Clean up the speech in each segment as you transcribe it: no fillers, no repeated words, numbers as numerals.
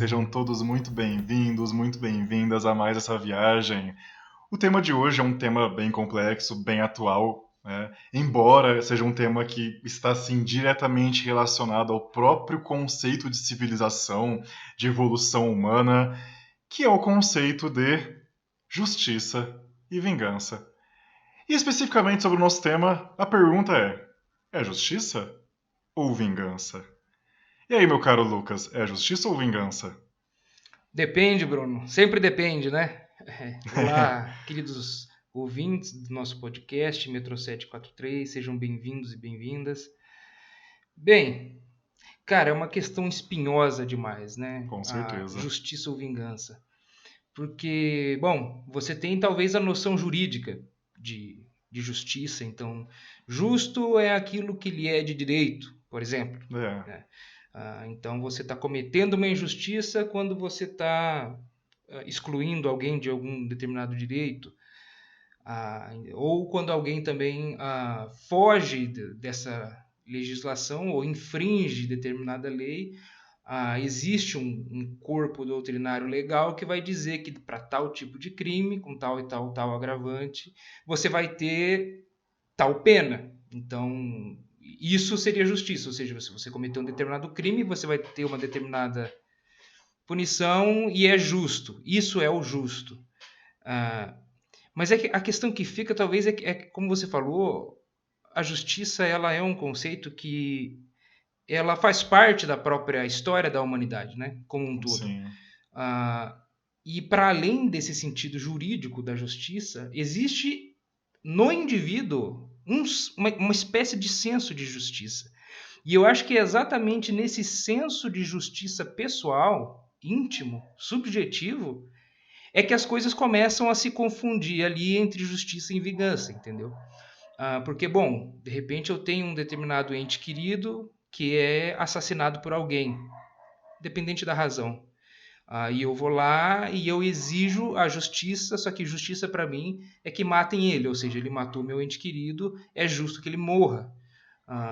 Sejam todos muito bem-vindos, muito bem-vindas a mais essa viagem. O tema de hoje é um tema bem complexo, bem atual, né? Embora seja um tema que está assim diretamente relacionado ao próprio conceito de civilização, de evolução humana, que é o conceito de justiça e vingança. E especificamente sobre o nosso tema, a pergunta é justiça ou vingança? E aí, meu caro Lucas, é justiça ou vingança? Depende, Bruno. Sempre depende, né? Olá, queridos ouvintes do nosso podcast Metro 743, sejam bem-vindos e bem-vindas. Bem, cara, é uma questão espinhosa demais, né? Com A certeza. justiça ou vingança. Porque, bom, você tem talvez a noção jurídica de justiça, então, justo é aquilo que lhe é de direito, por exemplo, É, né? Então você está cometendo uma injustiça quando você está excluindo alguém de algum determinado direito, ou quando alguém também foge dessa legislação ou infringe determinada lei. Existe um corpo doutrinário legal que vai dizer que para tal tipo de crime, com tal e tal agravante, você vai ter tal pena. Então, isso seria justiça, ou seja, se você cometeu um determinado crime, você vai ter uma determinada punição e é justo. Isso é o justo. Ah, mas é que a questão que fica, talvez, como você falou, a justiça ela é um conceito que ela faz parte da própria história da humanidade, né, como um todo. sim. Ah, e para além desse sentido jurídico da justiça, existe no indivíduo uma espécie de senso de justiça. E eu acho que é exatamente nesse senso de justiça pessoal, íntimo, subjetivo, é que as coisas começam a se confundir ali entre justiça e vingança, entendeu? Porque, bom, de repente eu tenho um determinado ente querido que é assassinado por alguém, independente da razão. E eu vou lá e eu exijo a justiça, só que justiça para mim é que matem ele, ou seja, ele matou meu ente querido, é justo que ele morra.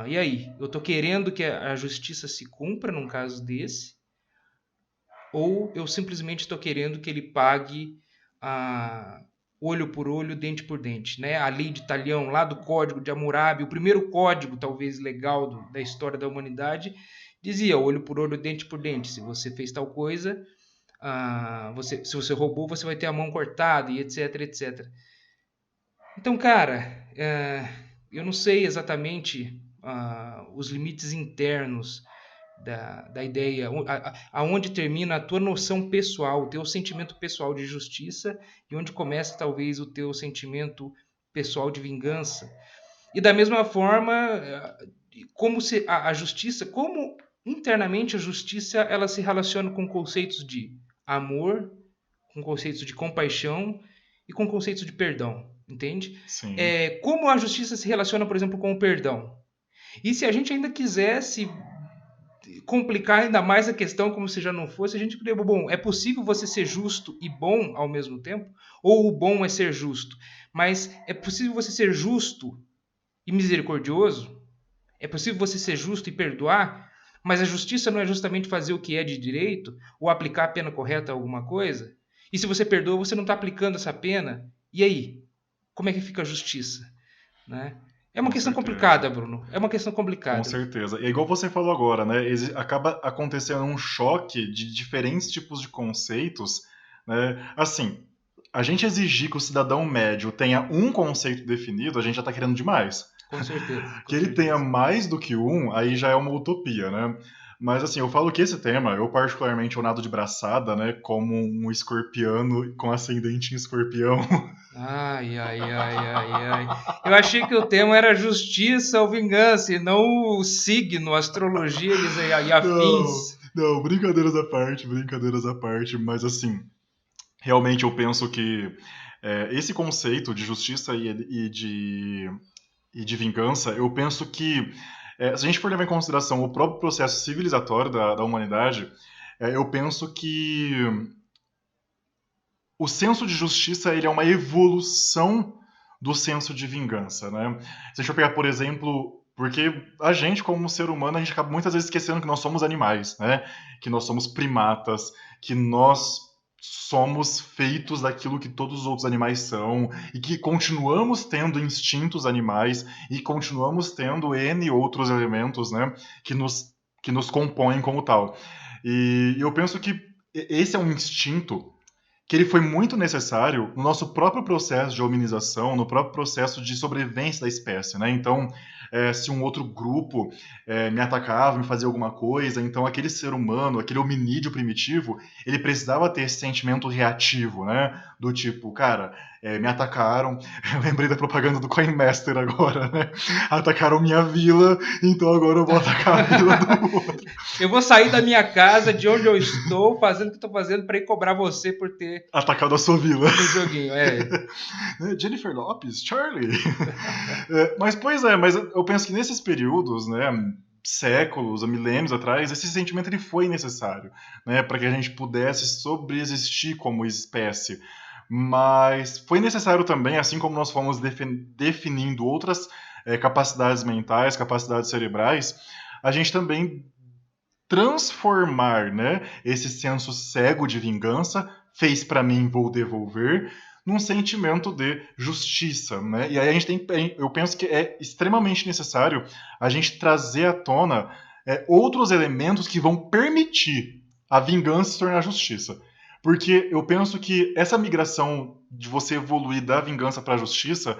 E aí, eu estou querendo que a justiça se cumpra num caso desse, ou eu simplesmente estou querendo que ele pague olho por olho, dente por dente, né? A lei de Talião, lá do Código de Hammurabi, o primeiro código, talvez, legal da história da humanidade, dizia olho por olho, dente por dente. Se você fez tal coisa, se você roubou, você vai ter a mão cortada, e etc, etc. Então, cara, eu não sei exatamente os limites internos da ideia, aonde termina a tua noção pessoal, o teu sentimento pessoal de justiça e onde começa talvez o teu sentimento pessoal de vingança. E da mesma forma, como se a justiça, como internamente a justiça ela se relaciona com conceitos de amor, com conceitos de compaixão e com conceitos de perdão, entende? Sim. Como a justiça se relaciona, por exemplo, com o perdão? E se a gente ainda quisesse complicar ainda mais a questão, como se já não fosse, a gente poderia, bom, é possível você ser justo e bom ao mesmo tempo? Ou o bom é ser justo? Mas é possível você ser justo e misericordioso? É possível você ser justo e perdoar? Mas a justiça não é justamente fazer o que é de direito ou aplicar a pena correta a alguma coisa? E se você perdoa, você não está aplicando essa pena? E aí? Como é que fica a justiça? Né? É uma Com questão certeza. complicada, Bruno. É uma questão Com complicada. certeza. E é igual você falou agora, né? Acaba acontecendo um choque de diferentes tipos de conceitos, né? Assim, a gente exigir que o cidadão médio tenha um conceito definido, a gente já está querendo demais. Com certeza, Que com ele tenha certeza. mais do que um, aí já é uma utopia, né? Mas assim, eu falo que esse tema, eu particularmente eu nado de braçada, né? Como um escorpiano com ascendente em escorpião. Ai, ai, ai, ai, ai. Eu achei que o tema era justiça ou vingança, e não o signo, astrologia e Não, afins. não, brincadeiras à parte, mas assim, realmente eu penso que esse conceito de justiça e de vingança, eu penso que, se a gente for levar em consideração o próprio processo civilizatório da humanidade, eu penso que o senso de justiça ele é uma evolução do senso de vingança, né? Se a gente for pegar, por exemplo, Porque a gente, como ser humano, a gente acaba muitas vezes esquecendo que nós somos animais, né? Que nós somos primatas, que nós somos feitos daquilo que todos os outros animais são, e que continuamos tendo instintos animais e continuamos tendo N outros elementos, né? Que que nos compõem como tal. E eu penso que esse é um instinto que ele foi muito necessário no nosso próprio processo de hominização, no próprio processo de sobrevivência da espécie, né? Então, se um outro grupo me atacava, me fazia alguma coisa, então aquele ser humano, aquele hominídeo primitivo, ele precisava ter esse sentimento reativo, né? Do tipo, cara, me atacaram, eu lembrei da propaganda do Coin Master agora, né? Atacaram minha vila, então agora eu vou atacar a vila do outro. Eu vou sair da minha casa, de onde eu estou, fazendo o que estou fazendo para ir cobrar você por ter Atacado a sua vila. no joguinho. Jennifer Lopez, Charlie. Mas, pois é, mas eu penso que nesses períodos, né, séculos, milênios atrás, esse sentimento ele foi necessário, né, para que a gente pudesse sobreexistir como espécie. Mas foi necessário também, assim como nós fomos definindo outras capacidades mentais, capacidades cerebrais, a gente também transformar, né, esse senso cego de vingança, fez para mim, vou devolver, num sentimento de justiça, né? E aí eu penso que é extremamente necessário a gente trazer à tona outros elementos que vão permitir a vingança se tornar justiça. Porque eu penso que essa migração de você evoluir da vingança para a justiça,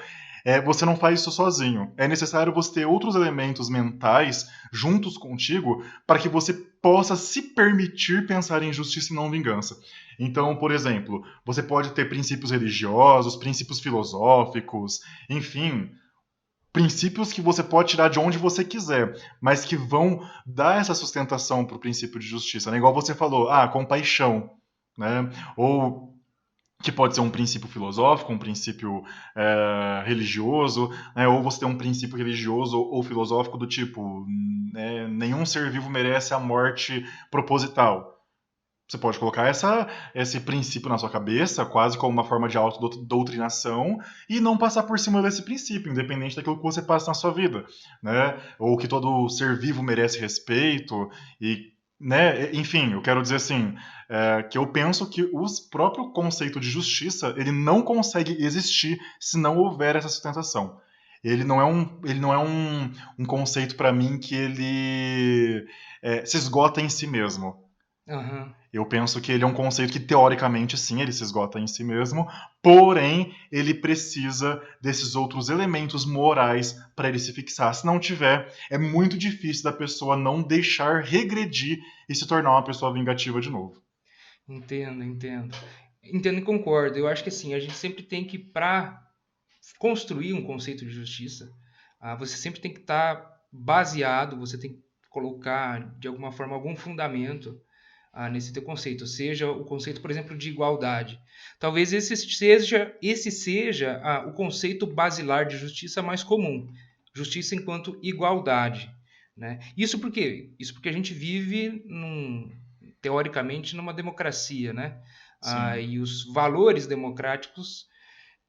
você não faz isso sozinho. É necessário você ter outros elementos mentais juntos contigo para que você possa se permitir pensar em justiça e não vingança. Então, por exemplo, você pode ter princípios religiosos, princípios filosóficos, enfim, princípios que você pode tirar de onde você quiser, mas que vão dar essa sustentação para o princípio de justiça. Né? Igual você falou, compaixão, né? Ou que pode ser um princípio filosófico, um princípio religioso, né? Ou você tem um princípio religioso ou filosófico do tipo, nenhum ser vivo merece a morte proposital. Você pode colocar esse princípio na sua cabeça, quase como uma forma de autodoutrinação, e não passar por cima desse princípio, independente daquilo que você passa na sua vida, né? Ou que todo ser vivo merece respeito, e, né? Enfim, eu quero dizer assim, que eu penso que o próprio conceito de justiça, ele não consegue existir se não houver essa sustentação. Ele não é um conceito para mim que ele se esgota em si mesmo. Uhum. Eu penso que ele é um conceito que, teoricamente, sim, ele se esgota em si mesmo, porém, ele precisa desses outros elementos morais para ele se fixar. Se não tiver, é muito difícil da pessoa não deixar regredir e se tornar uma pessoa vingativa de novo. Entendo, entendo. Entendo e concordo. Eu acho que assim, a gente sempre tem que, para construir um conceito de justiça, você sempre tem que estar baseado, você tem que colocar, de alguma forma, algum fundamento nesse teu conceito, seja o conceito, por exemplo, de igualdade. Talvez esse seja o conceito basilar de justiça mais comum, justiça enquanto igualdade. Né? Isso por quê? Isso porque a gente vive, teoricamente, numa democracia, né? Sim. E os valores democráticos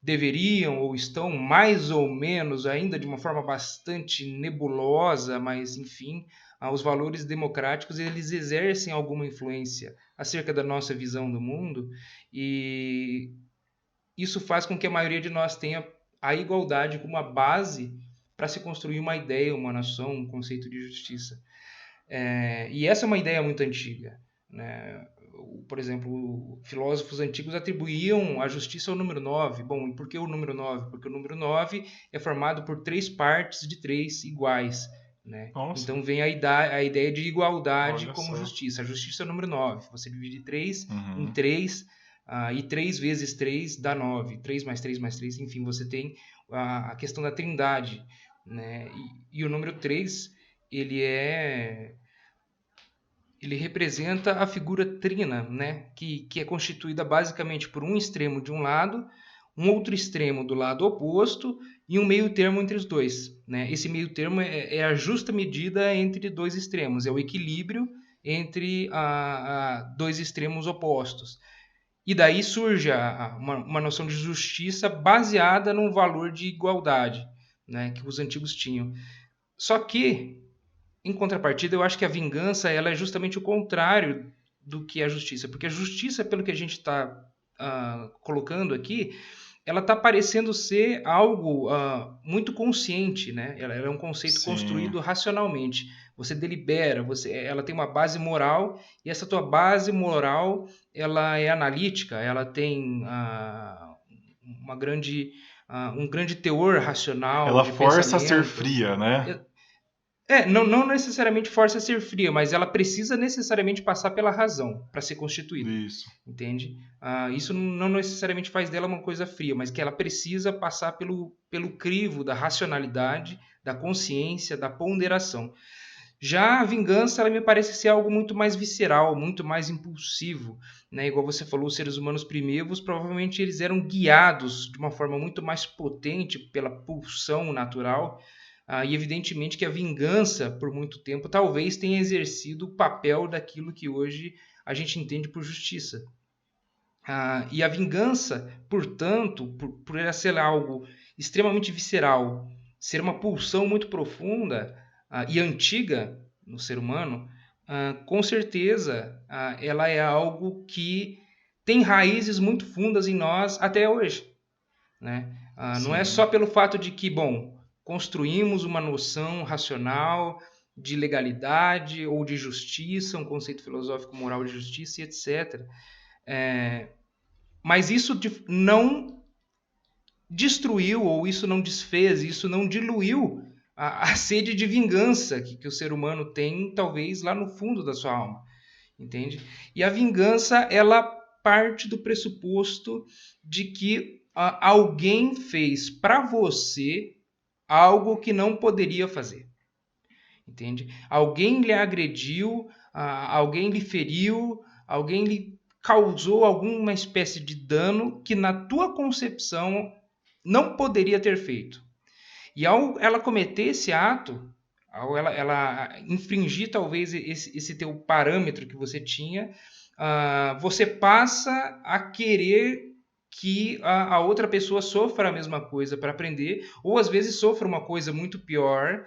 deveriam ou estão mais ou menos, ainda de uma forma bastante nebulosa, mas enfim, os valores democráticos eles exercem alguma influência acerca da nossa visão do mundo, e isso faz com que a maioria de nós tenha a igualdade como a base para se construir uma ideia, uma nação, um conceito de justiça. E essa é uma ideia muito antiga, né? Por exemplo, filósofos antigos atribuíam a justiça ao número 9. Bom, e por que o número 9? Porque o número 9 é formado por 3 partes de 3 iguais. Né? Nossa, Então vem a ideia de igualdade olha como só. justiça. A justiça é o número 9. Você divide 3 em Uhum. 3, e 3 vezes 3 dá 9. 3 mais 3 mais 3, enfim, você tem a questão da trindade. Né? E o número 3, ele representa a figura trina, né? que é constituída basicamente por um extremo de um lado, um outro extremo do lado oposto e um meio termo entre os dois. Né? Esse meio termo é a justa medida entre dois extremos, é o equilíbrio entre dois extremos opostos. E daí surge uma noção de justiça baseada num valor de igualdade, né? que os antigos tinham. Só que, em contrapartida, eu acho que a vingança ela é justamente o contrário do que é a justiça. Porque a justiça, pelo que a gente está colocando aqui, ela está parecendo ser algo muito consciente, né? Ela é um conceito Sim, construído racionalmente. Você delibera, ela tem uma base moral e essa tua base moral ela é analítica, ela tem uma grande, um grande teor racional ela de força a ser pensamento. fria, né? Não necessariamente força a ser fria, mas ela precisa necessariamente passar pela razão para ser constituída, Isso. entende? Isso não necessariamente faz dela uma coisa fria, mas que ela precisa passar pelo crivo da racionalidade, da consciência, da ponderação. Já a vingança, ela me parece ser algo muito mais visceral, muito mais impulsivo, né? Igual você falou, os seres humanos primeiros, provavelmente eles eram guiados de uma forma muito mais potente pela pulsão natural, e evidentemente que a vingança, por muito tempo, talvez tenha exercido o papel daquilo que hoje a gente entende por justiça. E a vingança, portanto, por ela ser algo extremamente visceral, ser uma pulsão muito profunda e antiga no ser humano, com certeza ela é algo que tem raízes muito fundas em nós até hoje, né? Não é só Sim. pelo fato de que, bom, construímos uma noção racional de legalidade ou de justiça, um conceito filosófico moral de justiça e etc. Mas isso não destruiu, ou isso não desfez, isso não diluiu a sede de vingança que o ser humano tem, talvez, lá no fundo da sua alma, entende? E a vingança, ela parte do pressuposto de que alguém fez para você algo que não poderia fazer, entende? Alguém lhe agrediu, alguém lhe feriu, alguém lhe causou alguma espécie de dano que na tua concepção não poderia ter feito. E ao ela cometer esse ato, ao ela infringir talvez esse teu parâmetro que você tinha, você passa a querer que a outra pessoa sofra a mesma coisa para aprender, ou às vezes sofra uma coisa muito pior,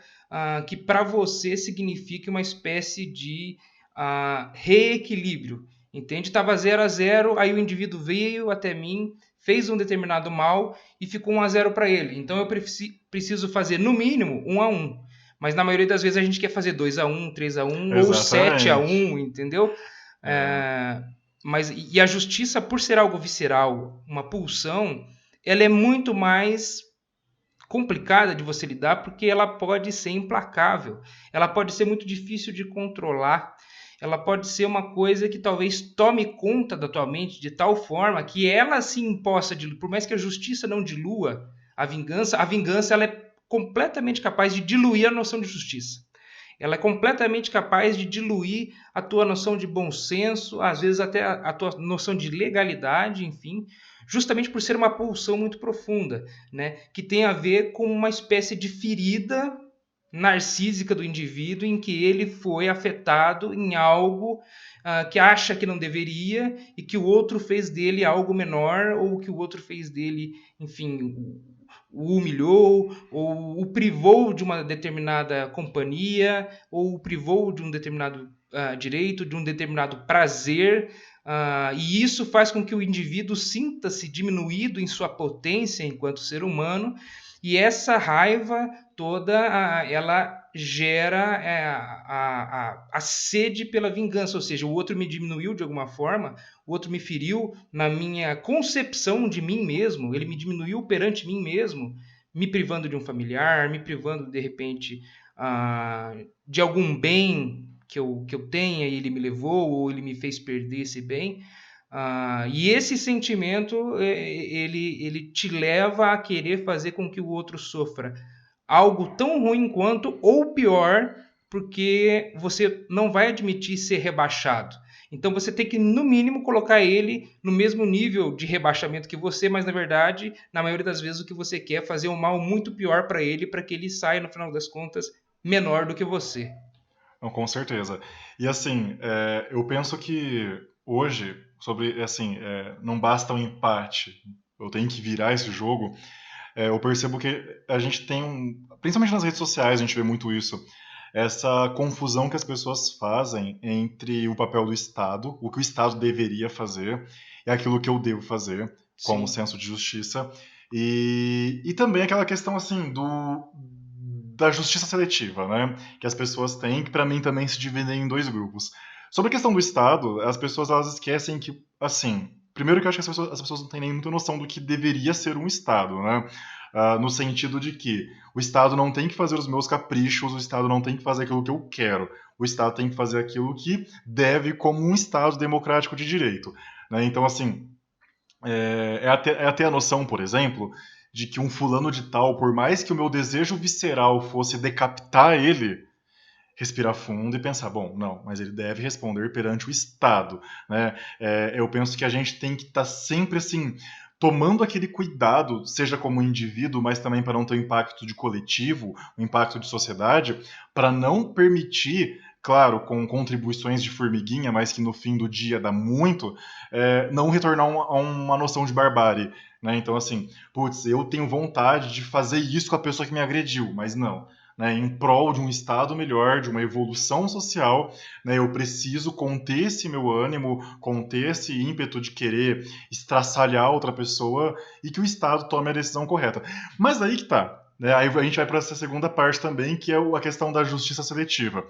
que para você signifique uma espécie de reequilíbrio. Entende? Estava 0-0, aí o indivíduo veio até mim, fez um determinado mal e ficou 1-0 para ele. Então eu preciso fazer no mínimo 1-1. Mas na maioria das vezes a gente quer fazer 2-1, 3-1 ou sete a Exatamente. um, entendeu? É, Mas e a justiça, por ser algo visceral, uma pulsão, ela é muito mais complicada de você lidar porque ela pode ser implacável, ela pode ser muito difícil de controlar, ela pode ser uma coisa que talvez tome conta da tua mente de tal forma que ela sim possa diluir, por mais que a justiça não dilua a vingança ela é completamente capaz de diluir a noção de justiça. Ela é completamente capaz de diluir a tua noção de bom senso, às vezes até a tua noção de legalidade, enfim, justamente por ser uma pulsão muito profunda, né, que tem a ver com uma espécie de ferida narcísica do indivíduo em que ele foi afetado em algo que acha que não deveria e que o outro fez dele algo menor ou que o outro fez dele, enfim, o humilhou ou o privou de uma determinada companhia ou o privou de um determinado direito, de um determinado prazer. E isso faz com que o indivíduo sinta-se diminuído em sua potência enquanto ser humano, e essa raiva toda ela gera a sede pela vingança, ou seja, o outro me diminuiu de alguma forma, o outro me feriu na minha concepção de mim mesmo, ele me diminuiu perante mim mesmo, me privando de um familiar, me privando de repente de algum bem que eu tenha e ele me levou ou ele me fez perder esse bem. E esse sentimento ele te leva a querer fazer com que o outro sofra algo tão ruim quanto ou pior, porque você não vai admitir ser rebaixado. Então você tem que, no mínimo, colocar ele no mesmo nível de rebaixamento que você, mas na verdade, na maioria das vezes, o que você quer é fazer um mal muito pior para ele, para que ele saia, no final das contas, menor do que você. não, com certeza. E assim, eu penso que hoje, sobre, assim, não basta um empate, eu tenho que virar esse jogo. Eu percebo que a gente tem principalmente nas redes sociais, a gente vê muito isso, essa confusão que as pessoas fazem entre o papel do Estado, o que o Estado deveria fazer, e aquilo que eu devo fazer, como Sim. senso de justiça, e também aquela questão assim da justiça seletiva, né? Que as pessoas têm, que para mim também se dividem em dois grupos. Sobre a questão do Estado, as pessoas elas esquecem que, assim, primeiro que eu acho que as pessoas não têm nem muita noção do que deveria ser um Estado, né? No sentido de que o Estado não tem que fazer os meus caprichos, o Estado não tem que fazer aquilo que eu quero. O Estado tem que fazer aquilo que deve como um Estado democrático de direito. Né? Então, assim, até a noção, por exemplo, de que um fulano de tal, por mais que o meu desejo visceral fosse decapitar ele, respirar fundo e pensar, bom, não, mas ele deve responder perante o Estado, né? Eu penso que a gente tem que estar sempre assim tomando aquele cuidado, seja como indivíduo, mas também para não ter um impacto de coletivo, um impacto de sociedade, para não permitir, claro, com contribuições de formiguinha, mas que no fim do dia dá muito, não retornar a uma noção de barbárie. Né? Então, assim, putz, eu tenho vontade de fazer isso com a pessoa que me agrediu, mas não. Né, em prol de um estado melhor, de uma evolução social, né, eu preciso conter esse meu ânimo, conter esse ímpeto de querer estraçalhar outra pessoa e que o Estado tome a decisão correta. Mas aí que tá. Né, aí a gente vai para essa segunda parte também, que é a questão da justiça seletiva.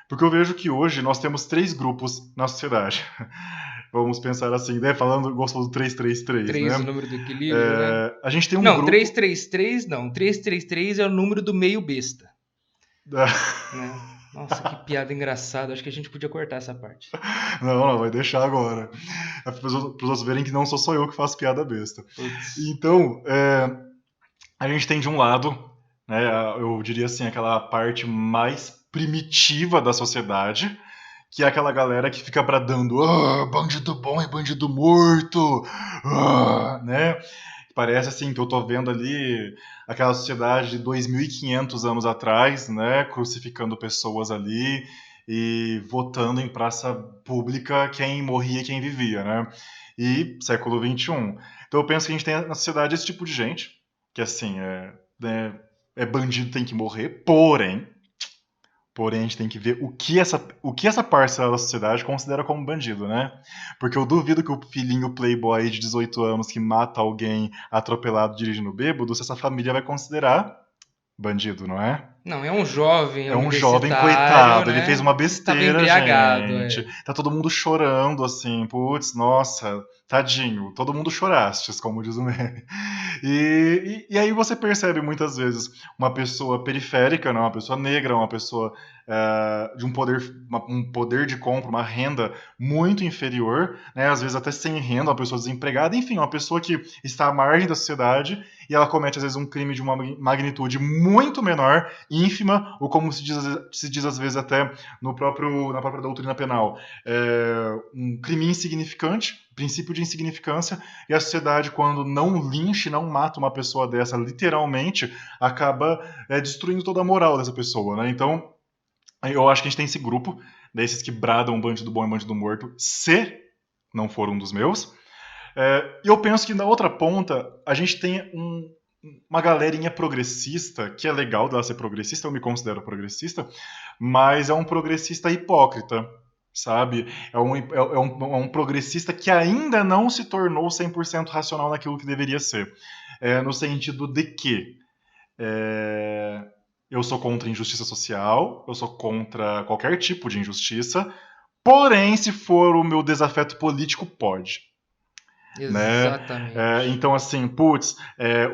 Porque eu vejo que hoje nós temos três grupos na sociedade. Vamos pensar assim, né? Falando, gostou do 333, 3, o né? número do equilíbrio, né? A gente tem um Não, grupo. 333 não. 333 é o número do meio besta, né? Nossa, que piada engraçada. Acho que a gente podia cortar essa parte. Não, vai deixar agora. É para os outros verem que não sou só eu que faço piada besta. Putz. Então, a gente tem de um lado, né, eu diria assim, aquela parte mais primitiva da sociedade, que é aquela galera que fica bradando, bandido bom e bandido morto, né? Parece assim que eu tô vendo ali aquela sociedade de 2.500 anos atrás, né, crucificando pessoas ali e votando em praça pública quem morria e quem vivia, né? E século XXI. Então eu penso que a gente tem na sociedade esse tipo de gente, que assim, né, é bandido tem que morrer, porém, a gente tem que ver o que essa parcela da sociedade considera como bandido, né? Porque eu duvido que o filhinho playboy de 18 anos que mata alguém atropelado dirigindo bêbado, se essa família vai considerar bandido, não é? Não, é um jovem É um jovem universitário, coitado, ele fez né? uma Que estava besteira, embriagado, gente. é. Tá todo mundo chorando, assim, putz, nossa, tadinho, todo mundo chorastes, como diz o meme. E aí você percebe muitas vezes uma pessoa periférica, né, uma pessoa negra, uma pessoa de um poder de compra, uma renda muito inferior, né, às vezes até sem renda, uma pessoa desempregada, enfim, uma pessoa que está à margem da sociedade e ela comete às vezes um crime de uma magnitude muito menor, ínfima, ou como se diz às vezes até na própria doutrina penal, um crime insignificante, princípio de insignificância, e a sociedade, quando não linche, não mata uma pessoa dessa, literalmente, acaba destruindo toda a moral dessa pessoa, né? Então, eu acho que a gente tem esse grupo, desses que bradam bandido bom e bandido morto, se não for um dos meus. E eu penso que na outra ponta, a gente tem uma galerinha progressista, que é legal dela ser progressista, eu me considero progressista, mas é um progressista hipócrita, sabe? É um progressista que ainda não se tornou 100% racional naquilo que deveria ser. No sentido de que eu sou contra a injustiça social, eu sou contra qualquer tipo de injustiça, porém, se for o meu desafeto político, pode. Né? Exatamente. Então, assim, putz,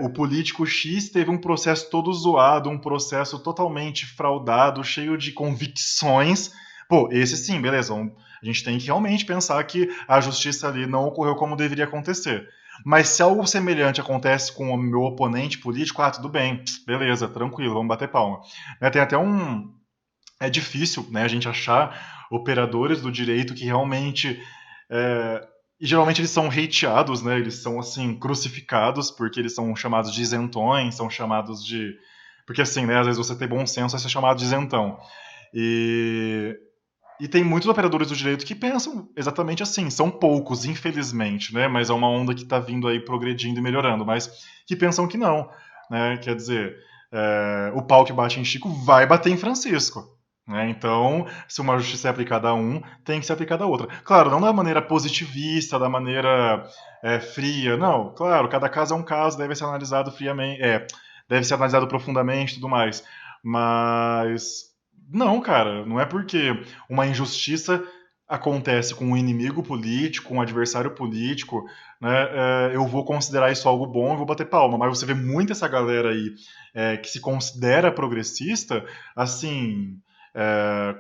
o político X teve um processo todo zoado, um processo totalmente fraudado, cheio de convicções. Pô, esse sim, beleza. A gente tem que realmente pensar que a justiça ali não ocorreu como deveria acontecer. Mas se algo semelhante acontece com o meu oponente político, tudo bem, beleza, tranquilo, vamos bater palma. Tem até um. É difícil, né, a gente achar operadores do direito que realmente e geralmente eles são hateados, né? Eles são, assim, crucificados porque eles são chamados de isentões, são chamados de... Porque, assim, né? Às vezes você tem bom senso, vai ser chamado de isentão. E... E tem muitos operadores do direito que pensam exatamente assim. São poucos, infelizmente, né? Mas é uma onda que está vindo aí progredindo e melhorando. Mas que pensam que não. né? Quer dizer, o pau que bate em Chico vai bater em Francisco. Né? Então, se uma justiça é aplicada a um, tem que ser aplicada a outra. Claro, não da maneira positivista, da maneira fria, não. Claro, cada caso é um caso, deve ser analisado friamente, deve ser analisado profundamente e tudo mais. Mas, não, cara, não é porque uma injustiça acontece com um inimigo político, um adversário político, né, eu vou considerar isso algo bom e vou bater palma. Mas você vê muito essa galera aí que se considera progressista, assim,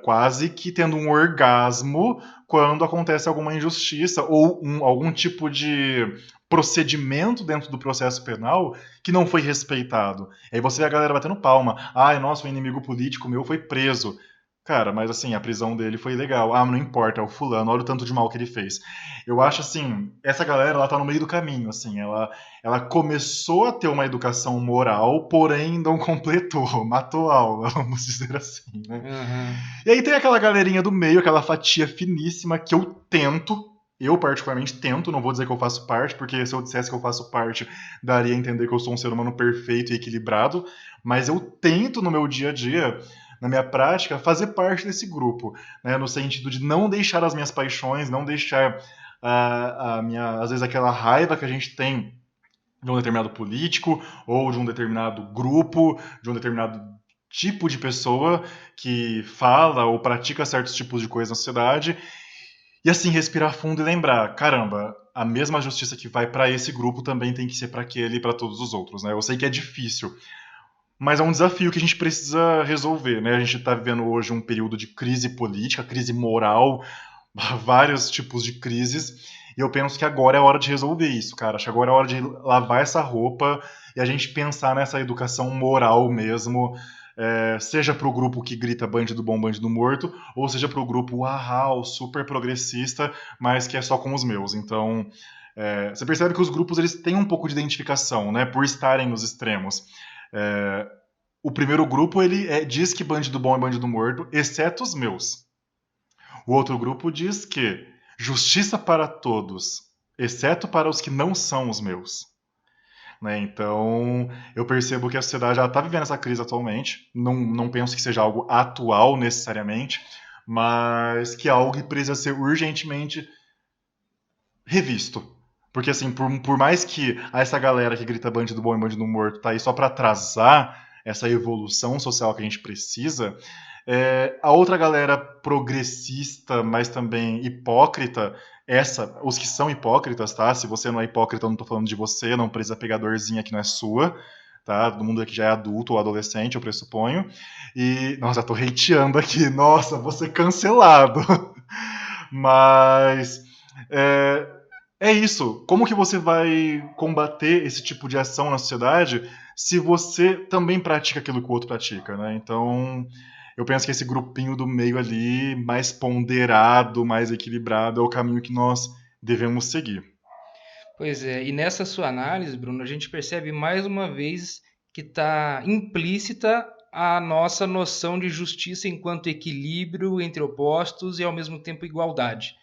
quase que tendo um orgasmo quando acontece alguma injustiça ou algum tipo de procedimento dentro do processo penal que não foi respeitado. Aí você vê a galera batendo palma. Ai, nossa, o inimigo político meu foi preso. Cara, mas assim, a prisão dele foi legal. Ah, não importa, é o fulano, olha o tanto de mal que ele fez. Eu acho assim, essa galera, ela tá no meio do caminho, assim, ela começou a ter uma educação moral, porém não completou, matou a aula, vamos dizer assim, né? Aham. E aí tem aquela galerinha do meio, aquela fatia finíssima que eu particularmente tento, não vou dizer que eu faço parte, porque se eu dissesse que eu faço parte, daria a entender que eu sou um ser humano perfeito e equilibrado, mas eu tento no meu dia a dia, na minha prática, fazer parte desse grupo, né, no sentido de não deixar as minhas paixões, não deixar a minha, às vezes aquela raiva que a gente tem de um determinado político ou de um determinado grupo, de um determinado tipo de pessoa que fala ou pratica certos tipos de coisa na sociedade. E assim, respirar fundo e lembrar, caramba, a mesma justiça que vai para esse grupo também tem que ser para aquele e para todos os outros, né? Eu sei que é difícil, mas é um desafio que a gente precisa resolver, né? A gente está vivendo hoje um período de crise política, crise moral, vários tipos de crises. E eu penso que agora é a hora de resolver isso, cara. Acho que agora é a hora de lavar essa roupa e a gente pensar nessa educação moral mesmo. Seja pro grupo que grita bandido bom, bandido morto, ou seja pro grupo uau, super progressista, mas que é só com os meus. Então, você percebe que os grupos eles têm um pouco de identificação, né, por estarem nos extremos. É, o primeiro grupo ele diz que bandido bom é bandido morto, exceto os meus. O outro grupo diz que justiça para todos, exceto para os que não são os meus. Né? Então, eu percebo que a sociedade está vivendo essa crise atualmente. Não penso que seja algo atual necessariamente, mas que é algo que precisa ser urgentemente revisto. Porque, assim, por mais que essa galera que grita bandido bom e bandido morto tá aí só para atrasar essa evolução social que a gente precisa, a outra galera progressista, mas também hipócrita, os que são hipócritas, tá? Se você não é hipócrita, eu não tô falando de você, não precisa pegar dorzinha que não é sua, tá? Todo mundo aqui já é adulto ou adolescente, eu pressuponho. E, nossa, tô hateando aqui, nossa, vou ser cancelado. Mas é, é isso. Como que você vai combater esse tipo de ação na sociedade se você também pratica aquilo que o outro pratica, né? Então, eu penso que esse grupinho do meio ali, mais ponderado, mais equilibrado, é o caminho que nós devemos seguir. Pois é, e nessa sua análise, Bruno, a gente percebe mais uma vez que está implícita a nossa noção de justiça enquanto equilíbrio entre opostos e ao mesmo tempo igualdade.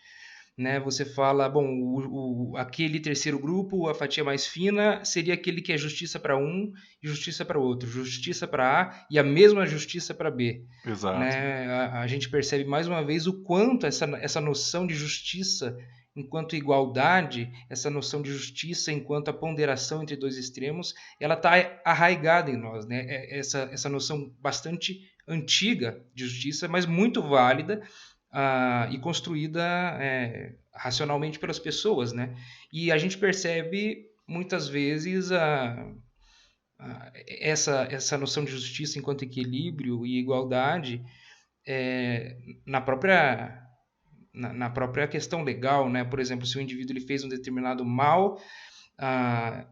Né? Você fala, bom, aquele terceiro grupo, a fatia mais fina, seria aquele que é justiça para um e justiça para outro, justiça para A e a mesma justiça para B. Exato. Né? A gente percebe mais uma vez o quanto essa noção de justiça enquanto igualdade, essa noção de justiça enquanto a ponderação entre dois extremos, ela está arraigada em nós. Né? Essa noção bastante antiga de justiça, mas muito válida, e construída racionalmente pelas pessoas, né? E a gente percebe muitas vezes essa noção de justiça enquanto equilíbrio e igualdade na própria na própria questão legal, né? Por exemplo, se o indivíduo ele fez um determinado mal,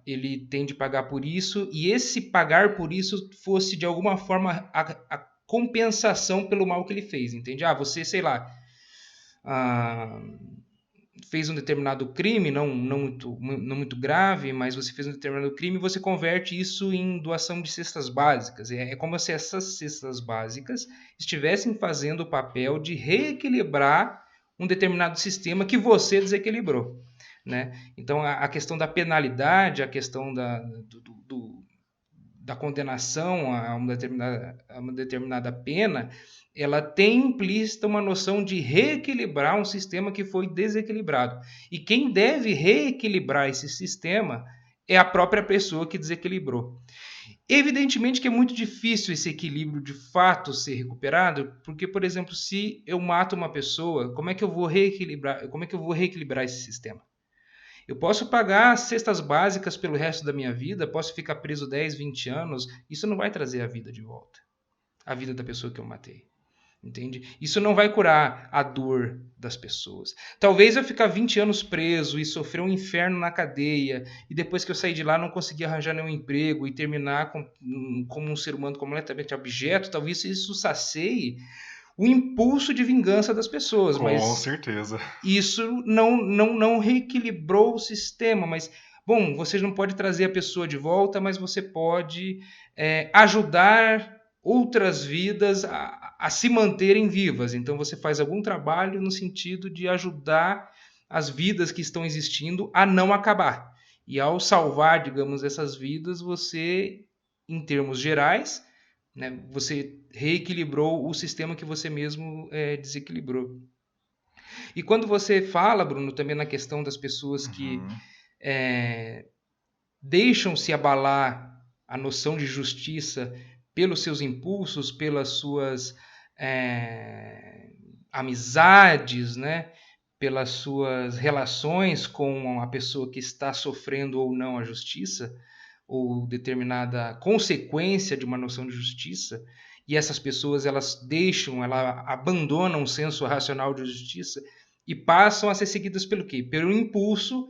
ele tem de pagar por isso, e esse pagar por isso fosse de alguma forma a compensação pelo mal que ele fez, entende? Você, sei lá, ah, fez um determinado crime, não muito grave, mas você fez um determinado crime e você converte isso em doação de cestas básicas. É como se essas cestas básicas estivessem fazendo o papel de reequilibrar um determinado sistema que você desequilibrou. Né? Então, a questão da penalidade, a questão da condenação a uma determinada pena, ela tem implícita uma noção de reequilibrar um sistema que foi desequilibrado. E quem deve reequilibrar esse sistema é a própria pessoa que desequilibrou. Evidentemente que é muito difícil esse equilíbrio de fato ser recuperado, porque, por exemplo, se eu mato uma pessoa, como é que eu vou reequilibrar esse sistema? Eu posso pagar cestas básicas pelo resto da minha vida, posso ficar preso 10, 20 anos, isso não vai trazer a vida de volta, a vida da pessoa que eu matei. Entende? Isso não vai curar a dor das pessoas. Talvez eu ficar 20 anos preso e sofrer um inferno na cadeia, e depois que eu sair de lá não conseguir arranjar nenhum emprego e terminar como um ser humano completamente abjeto, talvez isso sacie o impulso de vingança das pessoas. Com Mas certeza. isso não reequilibrou o sistema. Mas, bom, você não pode trazer a pessoa de volta, mas você pode ajudar outras vidas a se manterem vivas. Então você faz algum trabalho no sentido de ajudar as vidas que estão existindo a não acabar. E ao salvar, digamos, essas vidas, você, em termos gerais, né, você reequilibrou o sistema que você mesmo desequilibrou. E quando você fala, Bruno, também na questão das pessoas que deixam-se abalar a noção de justiça pelos seus impulsos, pelas suas amizades, né? Pelas suas relações com a pessoa que está sofrendo ou não a justiça, ou determinada consequência de uma noção de justiça, e essas pessoas elas abandonam o senso racional de justiça e passam a ser seguidas pelo quê? Pelo impulso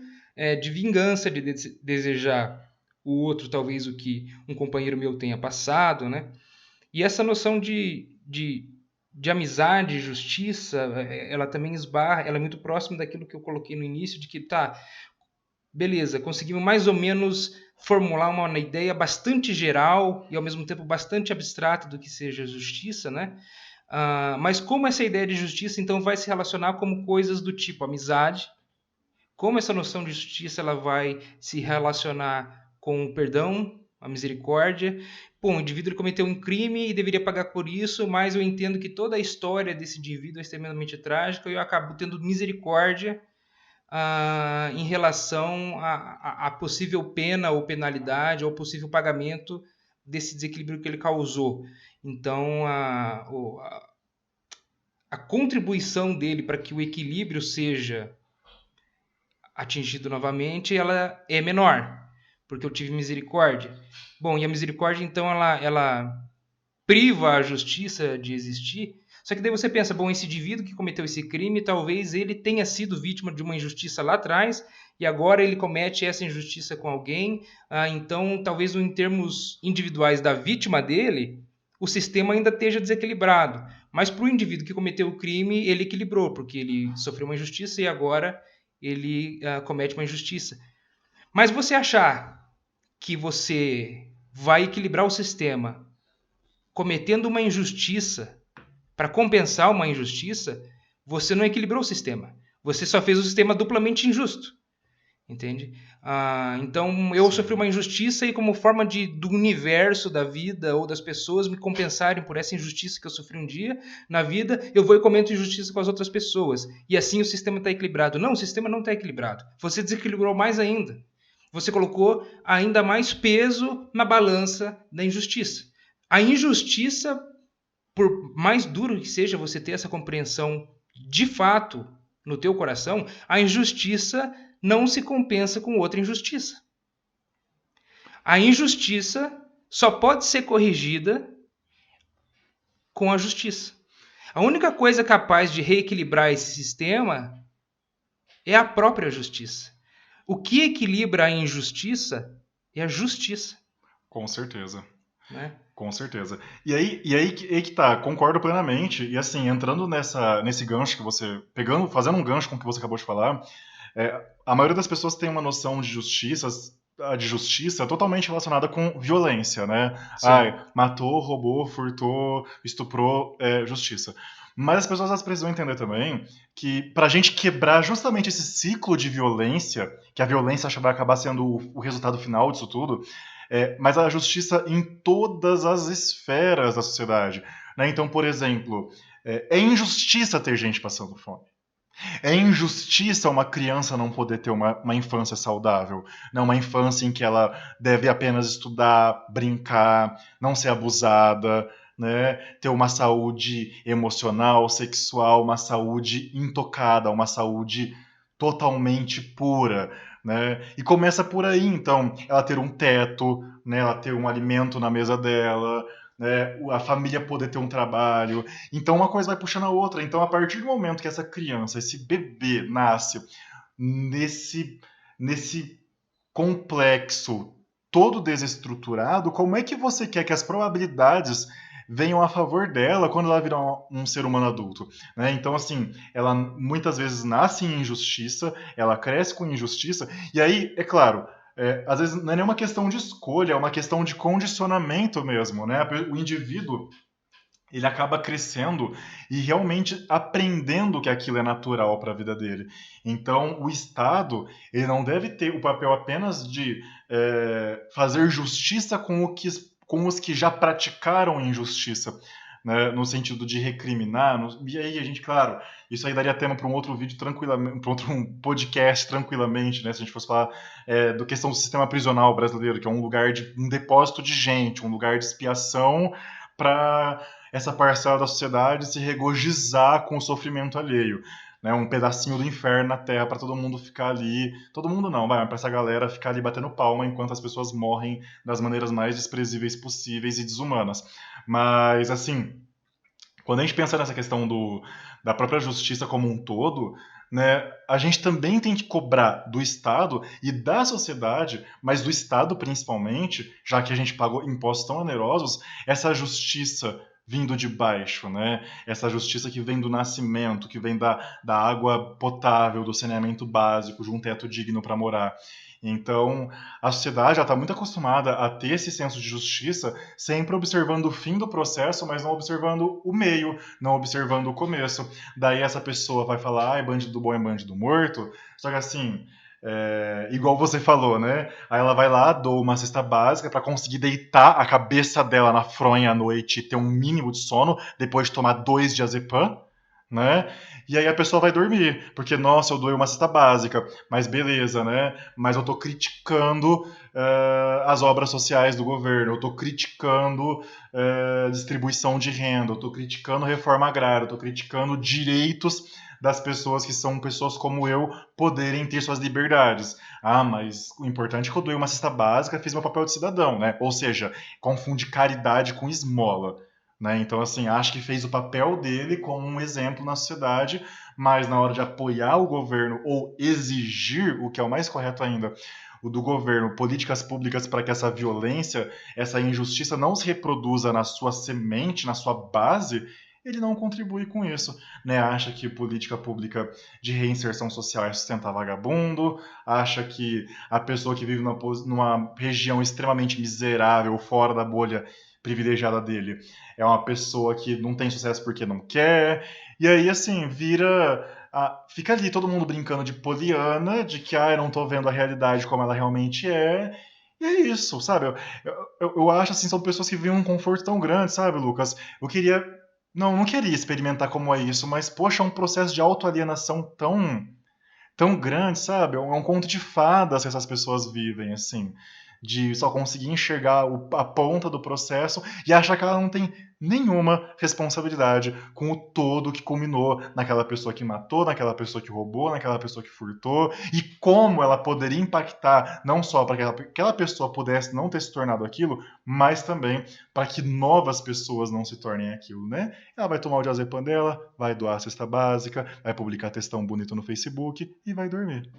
de vingança, de desejar o outro, talvez o que um companheiro meu tenha passado, né? E essa noção de amizade, justiça, ela também esbarra, ela é muito próxima daquilo que eu coloquei no início, de que tá, beleza, conseguimos mais ou menos formular uma ideia bastante geral e ao mesmo tempo bastante abstrata do que seja justiça, né? Mas como essa ideia de justiça então vai se relacionar como coisas do tipo amizade, como essa noção de justiça ela vai se relacionar com o perdão, a misericórdia. Bom, o indivíduo ele cometeu um crime e deveria pagar por isso, mas eu entendo que toda a história desse indivíduo é extremamente trágica e eu acabo tendo misericórdia em relação à possível pena ou penalidade ou possível pagamento desse desequilíbrio que ele causou. Então, a contribuição dele para que o equilíbrio seja atingido novamente, ela é menor, porque eu tive misericórdia. Bom, e a misericórdia, então, ela priva a justiça de existir. Só que daí você pensa, bom, esse indivíduo que cometeu esse crime, talvez ele tenha sido vítima de uma injustiça lá atrás, e agora ele comete essa injustiça com alguém, então talvez em termos individuais da vítima dele, o sistema ainda esteja desequilibrado. Mas para o indivíduo que cometeu o crime, ele equilibrou, porque ele sofreu uma injustiça e agora ele comete uma injustiça. Mas você achar que você vai equilibrar o sistema cometendo uma injustiça para compensar uma injustiça, você não equilibrou o sistema. Você só fez o sistema duplamente injusto. Entende? Então eu sofri uma injustiça e como forma do universo, da vida ou das pessoas me compensarem por essa injustiça que eu sofri um dia na vida, eu vou e cometo injustiça com as outras pessoas. E assim o sistema está equilibrado. Não, o sistema não está equilibrado. Você desequilibrou mais ainda. Você colocou ainda mais peso na balança da injustiça. A injustiça, por mais duro que seja você ter essa compreensão de fato no teu coração, a injustiça não se compensa com outra injustiça. A injustiça só pode ser corrigida com a justiça. A única coisa capaz de reequilibrar esse sistema é a própria justiça. O que equilibra a injustiça é a justiça. Com certeza. Né? Com certeza. E aí que tá, concordo plenamente. E assim, entrando nesse gancho que você. Fazendo um gancho com o que você acabou de falar, a maioria das pessoas tem uma noção de justiça totalmente relacionada com violência, né? Matou, roubou, furtou, estuprou, justiça. Mas as pessoas precisam entender também que pra gente quebrar justamente esse ciclo de violência, que a violência vai acabar sendo o resultado final disso tudo, mas a justiça em todas as esferas da sociedade. Né? Então, por exemplo, é injustiça ter gente passando fome. É injustiça uma criança não poder ter uma infância saudável, né? Uma infância em que ela deve apenas estudar, brincar, não ser abusada, né? Ter uma saúde emocional, sexual, uma saúde intocada, uma saúde totalmente pura. Né? E começa por aí, então, ela ter um teto, né? Ela ter um alimento na mesa dela, né? A família poder ter um trabalho. Então uma coisa vai puxando a outra. Então, a partir do momento que essa criança, esse bebê, nasce nesse, nesse complexo todo desestruturado, como é que você quer que as probabilidades venham a favor dela quando ela virar um ser humano adulto? Né? Então, assim, ela muitas vezes nasce em injustiça, ela cresce com injustiça, e aí, é claro, às vezes não é nenhuma questão de escolha, é uma questão de condicionamento mesmo, né? O indivíduo ele acaba crescendo e realmente aprendendo que aquilo é natural para a vida dele. Então, o Estado ele não deve ter o papel apenas de fazer justiça com os que já praticaram injustiça, né, no sentido de recriminar. E aí a gente, claro, isso aí daria tema para um outro vídeo tranquilamente, para outro podcast tranquilamente, né, se a gente fosse falar do questão do sistema prisional brasileiro, que é um lugar de um depósito de gente, um lugar de expiação para essa parcela da sociedade se regozijar com o sofrimento alheio. Né, um pedacinho do inferno na Terra para todo mundo ficar ali. Todo mundo não, vai, mas para essa galera ficar ali batendo palma enquanto as pessoas morrem das maneiras mais desprezíveis possíveis e desumanas. Mas, assim, quando a gente pensa nessa questão da própria justiça como um todo, né, a gente também tem que cobrar do Estado e da sociedade, mas do Estado principalmente, já que a gente pagou impostos tão onerosos, essa justiça vindo de baixo, né? Essa justiça que vem do nascimento, que vem da água potável, do saneamento básico, de um teto digno para morar. Então, a sociedade está muito acostumada a ter esse senso de justiça, sempre observando o fim do processo, mas não observando o meio, não observando o começo. Daí essa pessoa vai falar, ah, bandido bom é bandido morto. Só que assim, igual você falou, né? Aí ela vai lá, doa uma cesta básica para conseguir deitar a cabeça dela na fronha à noite e ter um mínimo de sono, depois de tomar 2 diazepam, né? E aí a pessoa vai dormir, porque, nossa, eu doei uma cesta básica, mas beleza, né? Mas eu tô criticando as obras sociais do governo, eu tô criticando distribuição de renda, eu tô criticando reforma agrária, eu tô criticando direitos das pessoas que são pessoas como eu poderem ter suas liberdades. Ah, mas o importante é que eu doei uma cesta básica, fiz meu papel de cidadão, né? Ou seja, confunde caridade com esmola. Né? Então, assim, acho que fez o papel dele como um exemplo na sociedade, mas na hora de apoiar o governo ou exigir, o que é o mais correto ainda, o do governo, políticas públicas para que essa violência, essa injustiça não se reproduza na sua semente, na sua base, ele não contribui com isso. Né? Acha que política pública de reinserção social é sustentar vagabundo, acha que a pessoa que vive numa região extremamente miserável, fora da bolha privilegiada dele, é uma pessoa que não tem sucesso porque não quer, e aí assim, fica ali todo mundo brincando de poliana, de que eu não tô vendo a realidade como ela realmente é, e é isso, sabe? Eu acho assim, são pessoas que vivem um conforto tão grande, sabe, Lucas? Eu queria. Não queria experimentar como é isso, mas, poxa, é um processo de autoalienação tão grande, sabe? É um conto de fadas que essas pessoas vivem, assim, de só conseguir enxergar a ponta do processo e achar que ela não tem nenhuma responsabilidade com o todo que culminou naquela pessoa que matou, naquela pessoa que roubou, naquela pessoa que furtou, e como ela poderia impactar não só para que aquela pessoa pudesse não ter se tornado aquilo, mas também para que novas pessoas não se tornem aquilo, né? Ela vai tomar o diazepam dela, vai doar a cesta básica, vai publicar textão bonito no Facebook e vai dormir.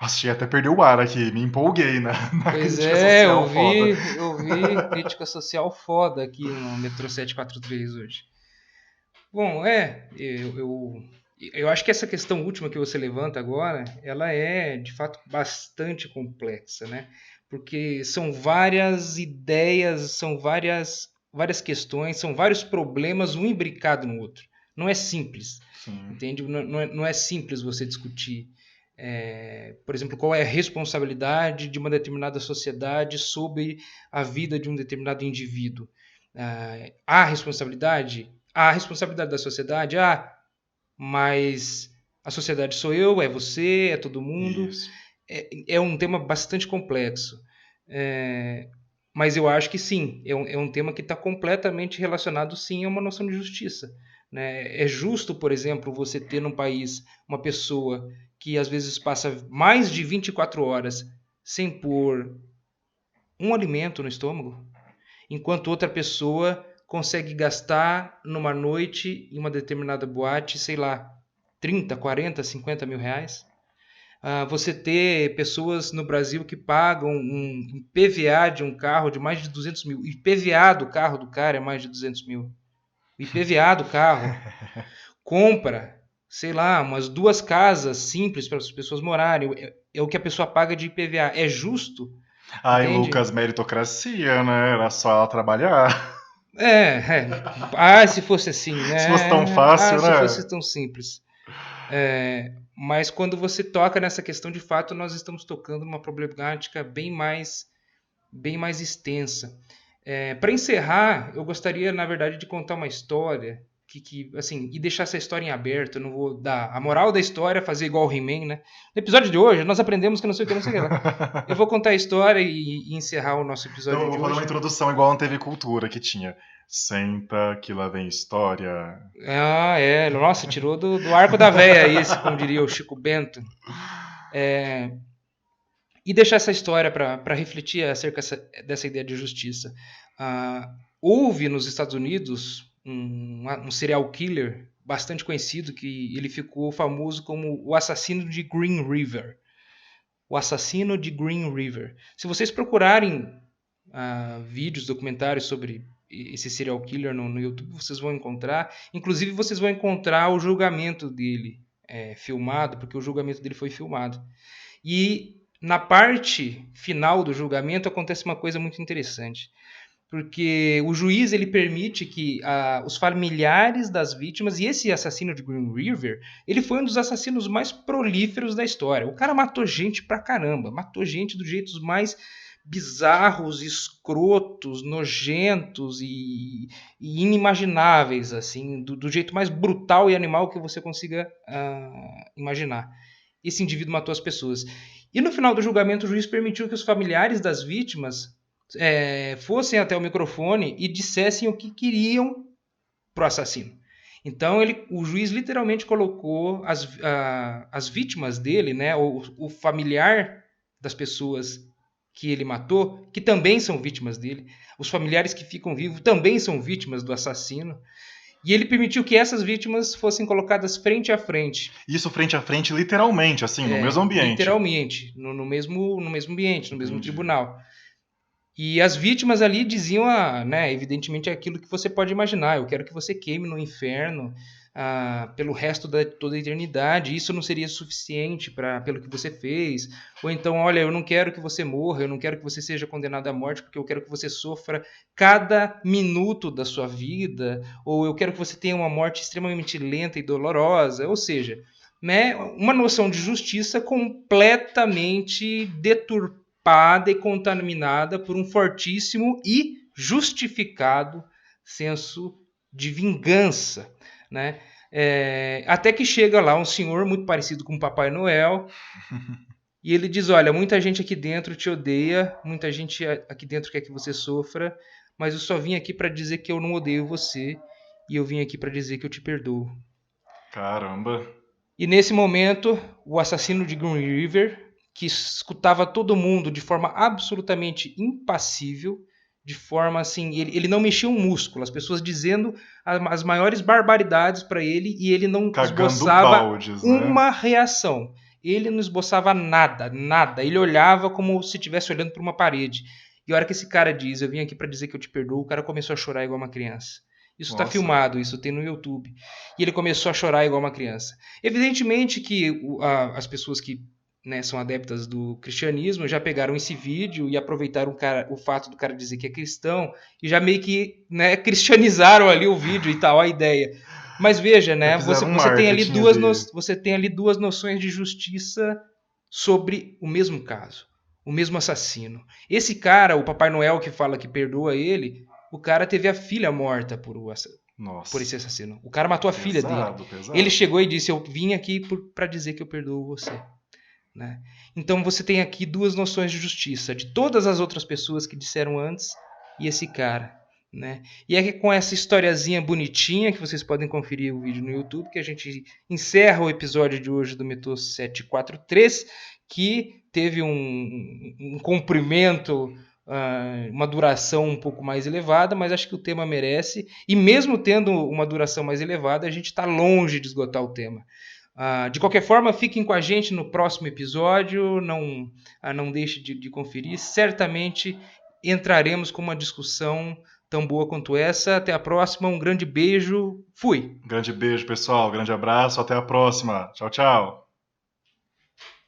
Nossa, cheguei até perder o ar aqui, me empolguei na Pois crítica é, social foda. eu vi crítica social foda aqui no Metrô 743 hoje. Bom, eu acho que essa questão última que você levanta agora, ela é de fato bastante complexa, né? Porque são várias ideias, são várias questões, são vários problemas, um imbricado no outro. Não é simples, Sim. entende? Não é simples você discutir Por exemplo, qual é a responsabilidade de uma determinada sociedade sobre a vida de um determinado indivíduo. Há responsabilidade? Há a responsabilidade da sociedade? Mas a sociedade sou eu, é você, é todo mundo. Isso. É um tema bastante complexo. Mas eu acho que sim, é um tema que está completamente relacionado, sim, a uma noção de justiça. Né? É justo, por exemplo, você ter num país uma pessoa que às vezes passa mais de 24 horas sem pôr um alimento no estômago, enquanto outra pessoa consegue gastar numa noite em uma determinada boate, sei lá, 30, 40, 50 mil reais. Você ter pessoas no Brasil que pagam um IPVA de um carro de mais de 200 mil. O IPVA do carro do cara é mais de 200 mil. O IPVA do carro compra, sei lá, umas 2 casas simples para as pessoas morarem. É o que a pessoa paga de IPVA. É justo? Ai, Entende? Lucas, meritocracia, né? Era só ela trabalhar. Se fosse assim, Se fosse né? tão fácil, Se né? fosse tão simples. Mas quando você toca nessa questão, de fato, nós estamos tocando numa problemática bem mais extensa. Para encerrar, eu gostaria, na verdade, de contar uma história assim, e deixar essa história em aberto. Eu não vou dar a moral da história, fazer igual o He-Man, né? No episódio de hoje, nós aprendemos que não sei o que, não sei o que lá. Eu vou contar a história e encerrar o nosso Então episódio eu de vou fazer uma hoje. introdução igual na TV Cultura que tinha. Senta que lá vem história. Nossa, tirou do arco da véia esse, como diria o Chico Bento. E deixar essa história para refletir acerca dessa ideia de justiça. Houve nos Estados Unidos um serial killer bastante conhecido, que ele ficou famoso como o assassino de Green River. O assassino de Green River. Se vocês procurarem vídeos, documentários sobre esse serial killer no YouTube, vocês vão encontrar. Inclusive, vocês vão encontrar o julgamento dele filmado, porque o julgamento dele foi filmado. E na parte final do julgamento acontece uma coisa muito interessante, porque o juiz ele permite que os familiares das vítimas, e esse assassino de Green River, ele foi um dos assassinos mais prolíferos da história. O cara matou gente pra caramba, matou gente dos jeitos mais bizarros, escrotos, nojentos e inimagináveis, assim, do jeito mais brutal e animal que você consiga imaginar. Esse indivíduo matou as pessoas. E no final do julgamento, o juiz permitiu que os familiares das vítimas fossem até o microfone e dissessem o que queriam pro assassino. Então o juiz literalmente colocou as vítimas dele, né, o familiar das pessoas que ele matou, que também são vítimas dele, os familiares que ficam vivos também são vítimas do assassino, e ele permitiu que essas vítimas fossem colocadas frente a frente. Isso frente a frente, literalmente, assim, no mesmo ambiente. Literalmente, no mesmo ambiente, no mesmo Entendi. tribunal. E as vítimas ali diziam, evidentemente, aquilo que você pode imaginar. Eu quero que você queime no inferno pelo resto da toda a eternidade. Isso não seria suficiente pelo que você fez. Ou então, olha, eu não quero que você morra, eu não quero que você seja condenado à morte, porque eu quero que você sofra cada minuto da sua vida. Ou eu quero que você tenha uma morte extremamente lenta e dolorosa. Ou seja, né, uma noção de justiça completamente deturpada e contaminada por um fortíssimo e justificado senso de vingança, né? Até que chega lá um senhor muito parecido com o Papai Noel e ele diz, olha, muita gente aqui dentro te odeia, muita gente aqui dentro quer que você sofra, mas eu só vim aqui para dizer que eu não odeio você e eu vim aqui para dizer que eu te perdoo. Caramba. E nesse momento, o assassino de Green River, que escutava todo mundo de forma absolutamente impassível, de forma assim, ele não mexia um músculo, as pessoas dizendo as maiores barbaridades para ele e ele não Cagando esboçava baldes, né? uma reação. Ele não esboçava nada, nada. Ele olhava como se estivesse olhando para uma parede. E a hora que esse cara diz, eu vim aqui para dizer que eu te perdoo, o cara começou a chorar igual uma criança. Isso está Nossa. filmado, isso tem no YouTube. E ele começou a chorar igual uma criança. Evidentemente que as pessoas que são adeptas do cristianismo já pegaram esse vídeo e aproveitaram o fato do cara dizer que é cristão e já meio que cristianizaram ali o vídeo e tal, a ideia. Mas veja, né, você tem ali duas noções de justiça sobre o mesmo caso, o mesmo assassino. Esse cara, o Papai Noel que fala que perdoa ele, o cara teve a filha morta por esse Nossa. assassino. O cara matou a filha dele. Pesado, pesado. Ele chegou e disse: eu vim aqui para dizer que eu perdoo você. Né? Então você tem aqui duas noções de justiça, de todas as outras pessoas que disseram antes e esse cara. Né? E é com essa historiazinha bonitinha, que vocês podem conferir o vídeo no YouTube, que a gente encerra o episódio de hoje do Metrô 743, que teve um comprimento, uma duração um pouco mais elevada, mas acho que o tema merece. E mesmo tendo uma duração mais elevada, a gente está longe de esgotar o tema. De qualquer forma, fiquem com a gente no próximo episódio, não deixe de conferir. Certamente entraremos com uma discussão tão boa quanto essa. Até a próxima, um grande beijo, fui! Grande beijo, pessoal, grande abraço, até a próxima. Tchau, tchau.